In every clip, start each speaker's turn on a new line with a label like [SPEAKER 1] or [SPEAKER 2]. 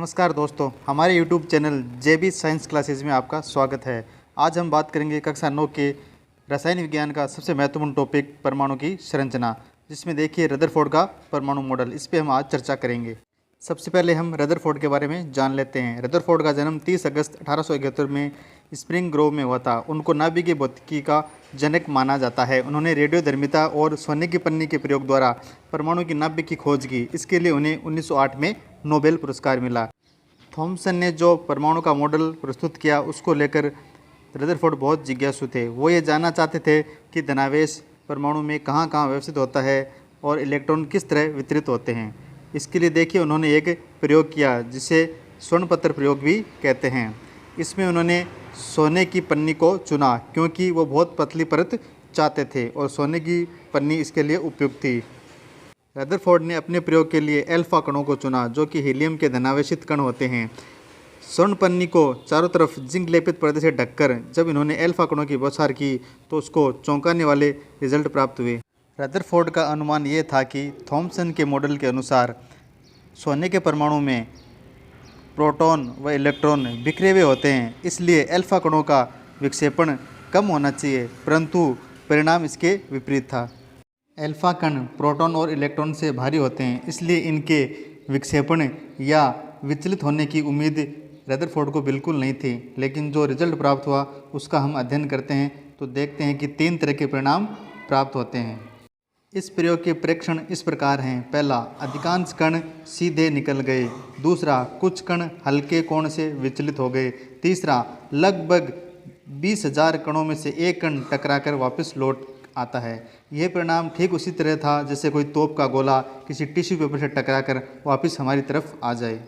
[SPEAKER 1] नमस्कार दोस्तों, हमारे YouTube चैनल जेबी साइंस क्लासेस में आपका स्वागत है। आज हम बात करेंगे कक्षा 9 के रसायन विज्ञान का सबसे महत्वपूर्ण टॉपिक परमाणु की संरचना, जिसमें देखिए रदरफोर्ड का परमाणु मॉडल। इस पे हम आज चर्चा करेंगे। सबसे पहले हम रदरफोर्ड के बारे में जान लेते हैं। रदरफोर्ड का जन्म 30 अगस्त 1871 में स्प्रिंग ग्रोव में हुआ था। उनको नाभिकीय भौतिकी का जनक माना जाता है। उन्होंने रेडियोधर्मिता और सोने की पन्नी के प्रयोग द्वारा परमाणु की नाभिक की खोज की। इसके लिए उन्हें 1908 में नोबेल पुरस्कार मिला। थॉमसन ने जो परमाणु का मॉडल प्रस्तुत किया, उसको लेकर रदरफोर्ड बहुत जिज्ञासु थे। वो ये जानना चाहते थे कि धनावेश परमाणु में कहाँ कहाँ व्यवस्थित होता है और इलेक्ट्रॉन किस तरह वितरित होते हैं। इसके लिए देखिए उन्होंने एक प्रयोग किया जिसे स्वर्णपत्र प्रयोग भी कहते हैं। इसमें उन्होंने सोने की पन्नी को चुना क्योंकि वो बहुत पतली परत चाहते थे और सोने की पन्नी इसके लिए उपयुक्त थी। रदरफोर्ड ने अपने प्रयोग के लिए अल्फा कणों को चुना, जो कि हीलियम के धनावेशित कण होते हैं। स्वर्ण पन्नी को चारों तरफ जिंक लेपित पर्दे से ढककर जब इन्होंने अल्फा कणों की बौछार की तो उसको चौंकाने वाले रिजल्ट प्राप्त हुए। रदरफोर्ड का अनुमान ये था कि थॉमसन के मॉडल के अनुसार सोने के परमाणु में प्रोटॉन व इलेक्ट्रॉन बिखरे हुए होते हैं, इसलिए अल्फा कणों का विक्षेपण कम होना चाहिए, परंतु परिणाम इसके विपरीत था। अल्फा कण प्रोटॉन और इलेक्ट्रॉन से भारी होते हैं, इसलिए इनके विक्षेपण या विचलित होने की उम्मीद रदरफोर्ड को बिल्कुल नहीं थी। लेकिन जो रिजल्ट प्राप्त हुआ उसका हम अध्ययन करते हैं तो देखते हैं कि 3 तरह के परिणाम प्राप्त होते हैं। इस प्रयोग के प्रेक्षण इस प्रकार हैं। पहला, अधिकांश कण सीधे निकल गए। दूसरा, कुछ कण हल्के कोण से विचलित हो गए। तीसरा, लगभग 20,000 कणों में से एक कण टकराकर वापस लौट आता है। यह परिणाम ठीक उसी तरह था जैसे कोई तोप का गोला किसी टिश्यू पेपर से टकराकर वापस हमारी तरफ आ जाए।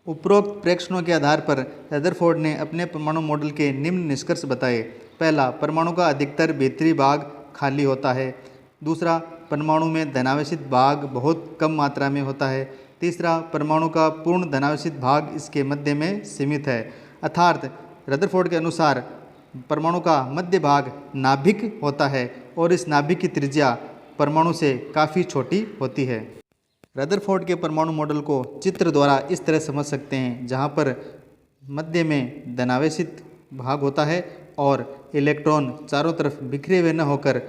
[SPEAKER 1] उपरोक्त प्रेक्षणों के आधार पर रदरफोर्ड ने अपने परमाणु मॉडल के निम्न निष्कर्ष बताए। पहला, परमाणु का अधिकतर भीतरी भाग खाली होता है। दूसरा, परमाणु में धनावेशित भाग बहुत कम मात्रा में होता है। तीसरा, परमाणु का पूर्ण धनावेशित भाग इसके मध्य में सीमित है। अर्थात रदरफोर्ड के अनुसार परमाणु का मध्य भाग नाभिक होता है और इस नाभिक की त्रिज्या परमाणु से काफ़ी छोटी होती है। रदरफोर्ड के परमाणु मॉडल को चित्र द्वारा इस तरह समझ सकते हैं, जहाँ पर मध्य में धनावेशित भाग होता है और इलेक्ट्रॉन चारों तरफ बिखरे हुए न होकर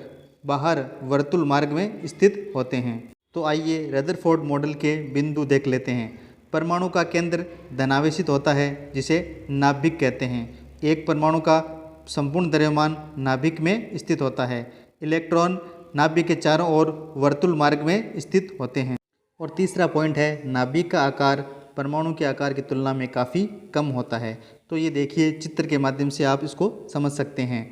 [SPEAKER 1] बाहर वर्तुल मार्ग में स्थित होते हैं। तो आइए रदरफोर्ड मॉडल के बिंदु देख लेते हैं। परमाणु का केंद्र धनावेशित होता है जिसे नाभिक कहते हैं। एक परमाणु का संपूर्ण द्रव्यमान नाभिक में स्थित होता है। इलेक्ट्रॉन नाभिक के चारों ओर वर्तुल मार्ग में स्थित होते हैं। और तीसरा पॉइंट है, नाभिक का आकार परमाणु के आकार की तुलना में काफ़ी कम होता है। तो ये देखिए चित्र के माध्यम से आप इसको समझ सकते हैं।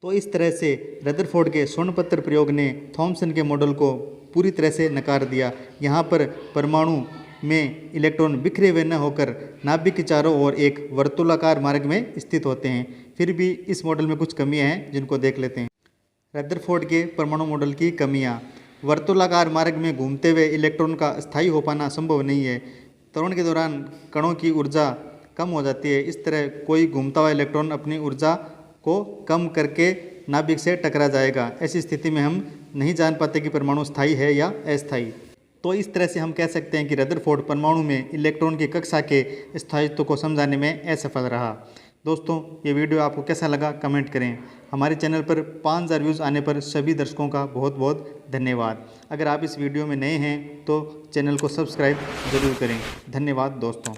[SPEAKER 1] तो इस तरह से रदरफोर्ड के स्वर्णपत्र प्रयोग ने थॉमसन के मॉडल को पूरी तरह से नकार दिया। यहाँ पर परमाणु में इलेक्ट्रॉन बिखरे हुए न होकर नाभिक के चारों ओर एक वर्तुलाकार मार्ग में स्थित होते हैं। फिर भी इस मॉडल में कुछ कमियां हैं जिनको देख लेते हैं। रदरफोर्ड के परमाणु मॉडल की कमियां। वर्तुलाकार मार्ग में घूमते हुए इलेक्ट्रॉन का स्थायी हो पाना संभव नहीं है। त्वरण के दौरान कणों की ऊर्जा कम हो जाती है। इस तरह कोई घूमता हुआ इलेक्ट्रॉन अपनी ऊर्जा को कम करके नाभिक से टकरा जाएगा। ऐसी स्थिति में हम नहीं जान पाते कि परमाणु स्थायी है या अस्थायी। तो इस तरह से हम कह सकते हैं कि रदरफोर्ड परमाणु में इलेक्ट्रॉन की कक्षा के स्थायित्व को समझाने में असफल रहा। दोस्तों, ये वीडियो आपको कैसा लगा कमेंट करें। हमारे चैनल पर 5000 व्यूज़ आने पर सभी दर्शकों का बहुत बहुत धन्यवाद। अगर आप इस वीडियो में नए हैं तो चैनल को सब्सक्राइब ज़रूर करें। धन्यवाद दोस्तों।